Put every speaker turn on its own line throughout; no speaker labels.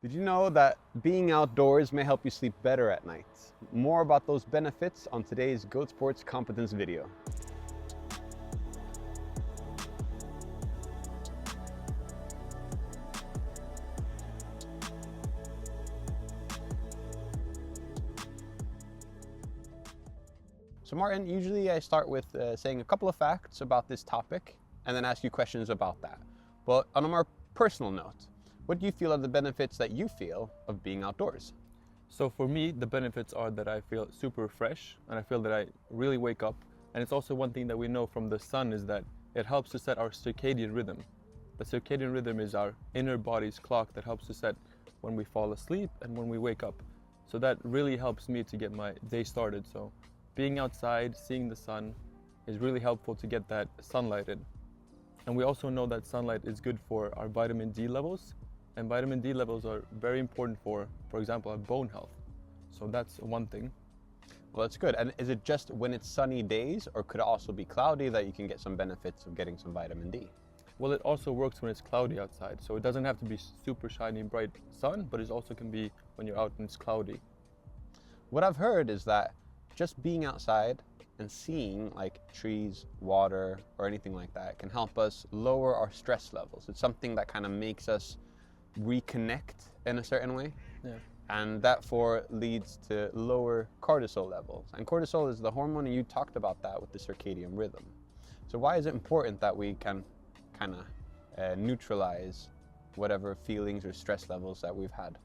Did you know that being outdoors may help you sleep better at night? More about those benefits on today's Goat Sports Competence video. So Martin, usually I start with saying a couple of facts about this topic and then ask you questions about that. But on a more personal note, what do you feel are the benefits that you feel of being outdoors?
So for me, the benefits are that I feel super fresh and I feel that I really wake up. And it's also one thing that we know from the sun is that it helps to set our circadian rhythm. The circadian rhythm is our inner body's clock that helps to set when we fall asleep and when we wake up. So that really helps me to get my day started. So being outside, seeing the sun is really helpful to get that sunlight in. And we also know that sunlight is good for our vitamin D levels. And vitamin D levels are very important for example, our bone health. So that's one thing.
Well, that's good. And is it just when it's sunny days, or could it also be cloudy that you can get some benefits of getting some vitamin D?
Well, it also works when it's cloudy outside. So it doesn't have to be super shiny, bright sun, but it also can be when you're out and it's cloudy.
What I've heard is that just being outside and seeing like trees, water, or anything like that can help us lower our stress levels. It's something that kind of makes us reconnect in a certain way.
Yeah.
And that leads to lower cortisol levels. And cortisol is the hormone, and you talked about that with the circadian rhythm. So why is it important that we can kind of neutralize whatever feelings or stress levels that we've had?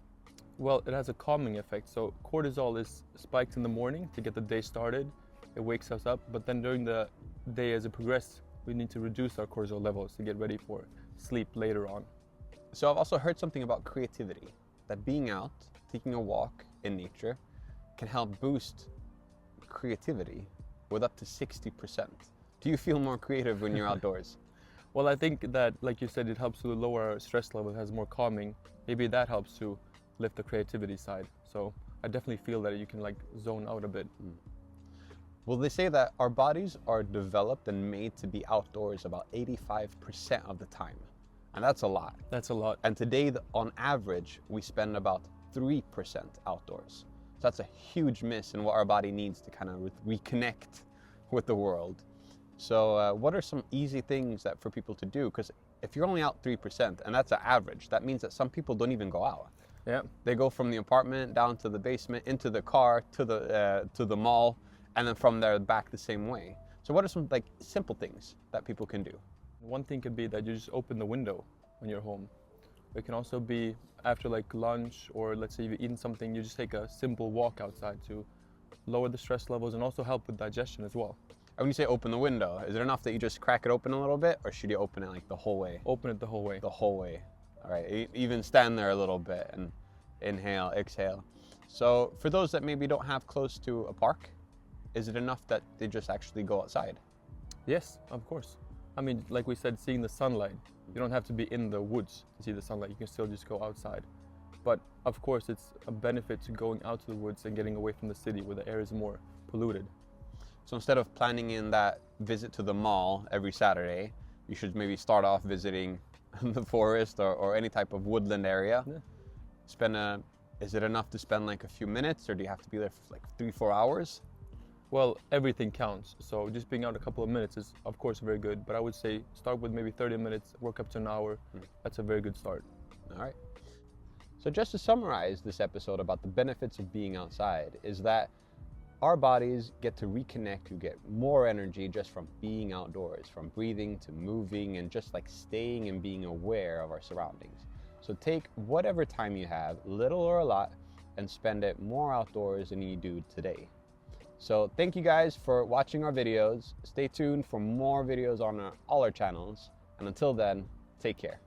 Well, it has a calming effect. So cortisol is spiked in the morning to get the day started. It wakes us up, but then during the day as it progresses, we need to reduce our cortisol levels to get ready for sleep later on.
So I've also heard something about creativity, that being out, taking a walk in nature can help boost creativity with up to 60%. Do you feel more creative when you're outdoors?
Well, I think that, like you said, it helps to lower our stress level, it has more calming. Maybe that helps to lift the creativity side. So I definitely feel that you can like zone out a bit.
Well, they say that our bodies are developed and made to be outdoors about 85% of the time. And that's a lot.
That's a lot.
And today, on average, we spend about 3% outdoors. So that's a huge miss in what our body needs to kind of reconnect with the world. So what are some easy things that for people to do? Because if you're only out 3%, and that's an average, that means that some people don't even go out.
Yeah.
They go from the apartment down to the basement, into the car, to the mall, and then from there back the same way. So what are some like simple things that people can do?
One thing could be that you just open the window when you're home. It can also be after like lunch, or let's say you've eaten something, you just take a simple walk outside to lower the stress levels and also help with digestion as well.
And when you say open the window, is it enough that you just crack it open a little bit, or should you open it like the whole way?
Open it the whole way.
The whole way. All right, even stand there a little bit and inhale, exhale. So for those that maybe don't have close to a park, is it enough that they just actually go outside?
Yes, of course. I mean, like we said, seeing the sunlight. You don't have to be in the woods to see the sunlight. You can still just go outside. But of course, it's a benefit to going out to the woods and getting away from the city where the air is more polluted.
So instead of planning in that visit to the mall every Saturday, you should maybe start off visiting the forest or any type of woodland area. Yeah. Is it enough to spend like a few minutes, or do you have to be there for like 3-4 hours?
Well, everything counts. So just being out a couple of minutes is, of course, very good. But I would say start with maybe 30 minutes, work up to an hour. That's a very good start.
All right. So just to summarize this episode about the benefits of being outside is that our bodies get to reconnect, we get more energy just from being outdoors, from breathing to moving and just like staying and being aware of our surroundings. So take whatever time you have, little or a lot, and spend it more outdoors than you do today. So thank you guys for watching our videos. Stay tuned for more videos on all our channels. And until then, take care.